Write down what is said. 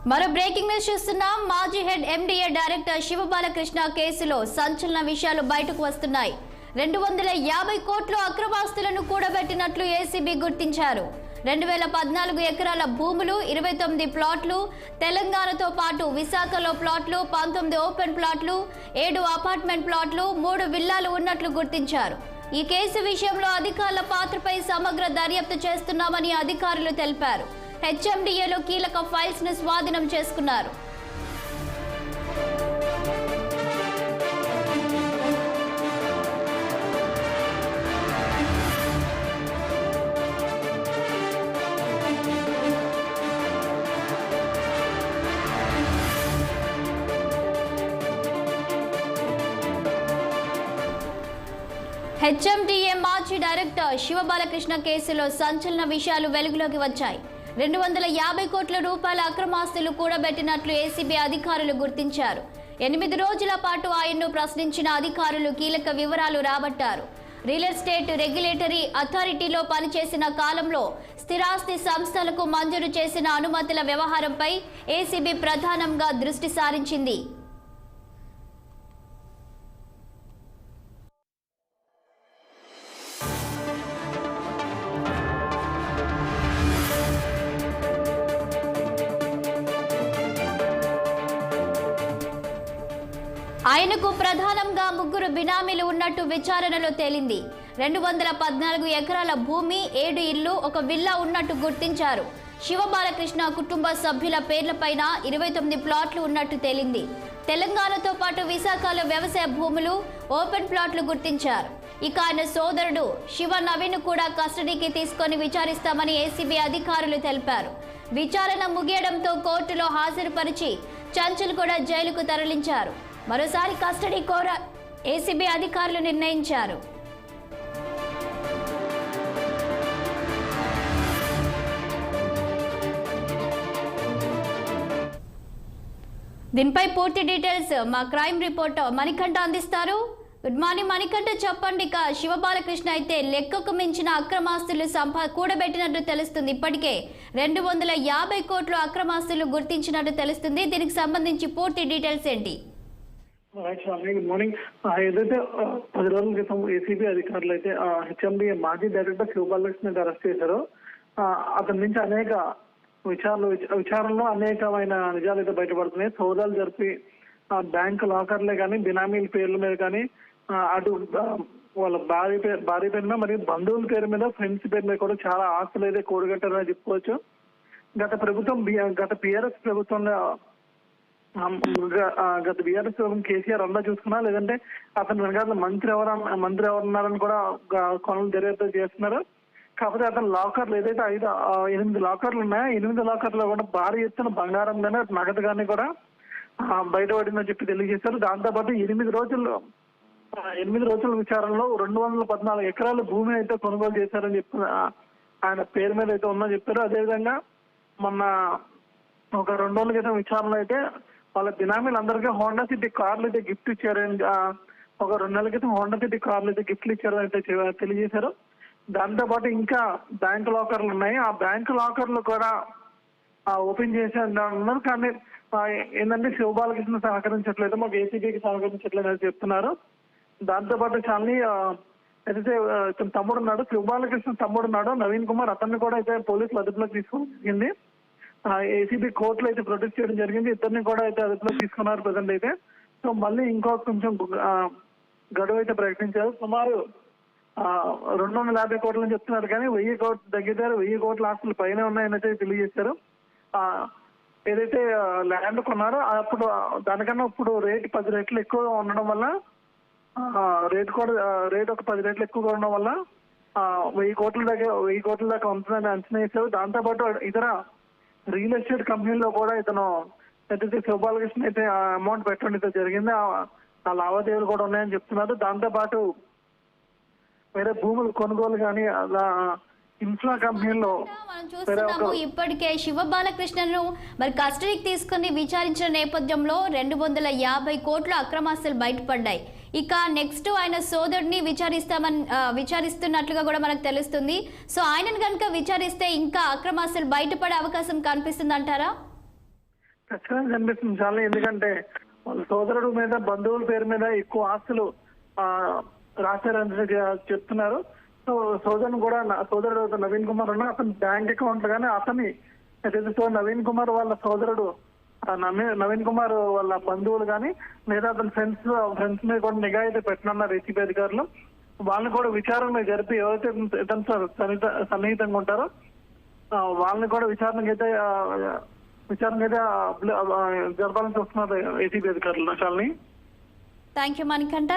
మరో breaking news చూస్తున్నాం. మాజీ హెడ్ ఎండిఏ డైరెక్టర్ శివబాలకృష్ణ కేసులో సంచలన విషయాలు బయటకు వస్తున్నాయి. 250 కోట్ల అక్రమాస్తులను కూడబెట్టినట్లు ఏసీబీ గుర్తించారు. 2014 ఎకరాల భూములు, 29 ప్లాట్లు, తెలంగాణతో పాటు విశాఖలో ప్లాట్లు, 19 ఓపెన్ ప్లాట్లు, 7 అపార్ట్మెంట్ ప్లాట్లు, 3 విల్లాలు ఉన్నట్లు గుర్తించారు. ఈ కేసు విషయంలో అధికారుల పాత్రపై సమగ్ర దర్యాప్తు చేస్తున్నామని అధికారులు తెలిపారు. హెచ్ఎండిఏలో కీలక ఫైల్స్ ను స్వాధీనం చేసుకున్నారు. హెచ్ఎండిఏ మాజీ డైరెక్టర్ శివబాలకృష్ణ కేసులో సంచలన విషయాలు వెలుగులోకి వచ్చాయి. 250 కోట్ల రూపాయల అక్రమాస్తులు కూడబెట్టినట్లు ఏసీబీ అధికారులు గుర్తించారు. 8 రోజుల పాటు ఆయన్ను ప్రశ్నించిన అధికారులు కీలక వివరాలు రాబట్టారు. రియల్ ఎస్టేట్ రెగ్యులేటరీ అథారిటీలో పనిచేసిన కాలంలో స్థిరాస్తి సంస్థలకు మంజూరు చేసిన అనుమతుల వ్యవహారంపై ఏసీబీ ప్రధానంగా దృష్టి సారించింది. ఆయనకు ప్రధానంగా 3 బినామీలు ఉన్నట్టు విచారణలో తేలింది. 214 ఎకరాల భూమి, 7 ఇళ్లు, 1 విల్లా ఉన్నట్టు గుర్తించారు. శివబాలకృష్ణ కుటుంబ సభ్యుల పేర్లపైన 29 ప్లాట్లు ఉన్నట్టు తేలింది. తెలంగాణతో పాటు విశాఖలో వ్యవసాయ భూములు, ఓపెన్ ప్లాట్లు గుర్తించారు. ఇక ఆయన సోదరుడు శివ నవీన్ కూడా కస్టడీకి తీసుకొని విచారిస్తామని ఏసీబీ అధికారులు తెలిపారు. విచారణ ముగియడంతో కోర్టులో హాజరుపరిచి చంచల్ కూడా జైలుకు తరలించారు. మరోసారి కస్టడీ కోర ఏసీబీ అధికారులు నిర్ణయించారు. దీనిపై పూర్తి డీటెయిల్స్ మా క్రైమ్ రిపోర్టర్ మణికంఠ అందిస్తారు. గుడ్ మార్నింగ్ మణికంఠ, చెప్పండి. ఇక శివబాలకృష్ణ అయితే లెక్కకు మించిన అక్రమాస్తులు కూడబెట్టినట్టు తెలుస్తుంది. ఇప్పటికే 250 కోట్ల అక్రమాస్తులు గుర్తించినట్టు తెలుస్తుంది. దీనికి సంబంధించి పూర్తి డీటెయిల్స్ ఏంటి? Good morning. ఏదైతే 10 రోజుల క్రితం ఏసీబీ అధికారులు అయితే హెచ్ఎండిఏ మాజీ డైరెక్టర్ శివబాలకృష్ణ అరెస్ట్ చేశారు. అతని నుంచి అనేక విచారణలో అనేకమైన నిజాలు అయితే బయటపడుతున్నాయి. సోదాలు జరిపి బ్యాంకు లాకర్లే కానీ, బినామీల పేర్ల మీద కానీ, అటు వాళ్ళ భార్య పేరు మీద మరియు బంధువుల పేరు మీద, ఫ్రెండ్స్ పేరు మీద కూడా చాలా ఆస్తులు అయితే కూడగట్టారని చెప్పుకోవచ్చు. గత బీఆర్ఎస్ ప్రభుత్వంలో బీఆర్ఎస్ కేసీఆర్ అన్నా చూసుకున్నా, లేదంటే అతని వెనకాల మంత్రి ఎవరున్నారని కూడా కొనలు దర్యాప్తు చేస్తున్నారు. కాకపోతే అతని లాకర్లు ఏదైతే 8 లాకర్లు ఉన్నాయో, 8 లాకర్లో కూడా భారీ ఎత్తున బంగారం కానీ, నగదు కానీ కూడా బయటపడిందని చెప్పి తెలియజేశారు. దాంతోపాటు 8 రోజుల విచారణలో 214 ఎకరాల భూమి అయితే కొనుగోలు చేశారని చెప్పి ఆయన పేరు మీద అయితే ఉందని చెప్పారు. అదేవిధంగా మొన్న ఒక 2 రోజుల క్రితం విచారణలో అయితే వాళ్ళ బినామీలందరికీ హోండా సిటీ కార్లు అయితే గిఫ్ట్ ఇచ్చారని, ఒక 2 నెలల క్రితం హోండా సిటీ కార్లు అయితే గిఫ్ట్లు ఇచ్చారని అయితే తెలియజేశారు. దాంతోపాటు ఇంకా బ్యాంకు లాకర్లు ఉన్నాయి. ఆ బ్యాంకు లాకర్లు కూడా ఓపెన్ చేసి ఉన్నారు. కానీ ఏంటంటే శివబాలకృష్ణ సహకరించట్లేదు, మాకు ఏసీబీకి సహకరించట్లేదు అని చెప్తున్నారు. దాంతోపాటు చాలా ఏదైతే తమ్ముడు ఉన్నాడు, శివబాలకృష్ణ తమ్ముడు ఉన్నాడు నవీన్ కుమార్, అతన్ని కూడా అయితే పోలీసులు అదుపులోకి తీసుకోవడం జరిగింది. ఏసీబీ కోర్టులో అయితే ప్రొటెక్ట్ చేయడం జరిగింది. ఇద్దరిని కూడా అయితే అదుపులోకి తీసుకున్నారు ప్రజెంట్ అయితే. సో మళ్ళీ ఇంకో కొంచెం గడువు అయితే ప్రకటించారు. సుమారు 250 కోట్లని చెప్తున్నారు, కానీ 1000 కోట్లు తగ్గితే 1000 కోట్ల ఆస్తులు పైన ఉన్నాయని అయితే తెలియజేశారు. ఏదైతే ల్యాండ్ కొన్నారో అప్పుడు దానికన్నా ఇప్పుడు రేట్ 10 రెట్లు ఎక్కువగా ఉండడం వల్ల, రేట్ ఒక 10 రెట్లు ఎక్కువగా ఉండడం వల్ల 1000 కోట్ల దాకా ఉంటుందని అంచనా వేశారు. దాంతోపాటు ఇతర రియల్ ఎస్టేట్ కంపెనీలో కూడా ఇతను ఏదైతే శివబాలకృష్ణ అయితే అమౌంట్ పెట్టడం అయితే జరిగింది. ఆ లావాదేవీలు కూడా ఉన్నాయని చెప్తున్నారు. దాంతోపాటు వేరే భూములు కొనుగోలు కానీ అలా ఇన్ఫ్రా కంపెనీలో మనం చూస్తున్నాము. ఇప్పటికే శివబాలకృష్ణను మరి కస్టడీకి తీసుకుని విచారించిన నేపథ్యంలో 250 కోట్ల అక్రమాస్తులు బయటపడ్డాయి. ఇక నెక్స్ట్ ఆయన సోదరుడిని విచారిస్తున్నట్లుగా కూడా మనకు తెలుస్తుంది. సో ఆయనను కనుక విచారిస్తే ఇంకా అక్రమాస్తులు బయటపడే అవకాశం కనిపిస్తుంది అంటారా? ఖచ్చితంగా కనిపిస్తుంది చాలా. ఎందుకంటే వాళ్ళ సోదరుడు మీద బంధువుల పేరు మీద ఎక్కువ ఆస్తులు రాశారని చెప్తున్నారు. సో సోదరుని కూడా సోదరుడు నవీన్ కుమార్ ఉన్న అతని బ్యాంక్ అకౌంట్ కానీ అతని ఏదైతే నవీన్ కుమార్ వాళ్ళ సోదరుడు నవీన్ కుమార్ వాళ్ళ బంధువులు కానీ లేదా అతని ఫ్రెండ్స్ మీద కూడా నిఘా అయితే పెట్టనున్నారు ఏసీబీ అధికారులు. వాళ్ళని కూడా విచారణ జరిపి ఎవరైతే ఇతను సన్నిహితంగా ఉంటారో వాళ్ళని కూడా విచారణకైతే జరపాలని చూస్తున్నారు ఏసీబీ అధికారులు. Shalini, thank you Manikanta.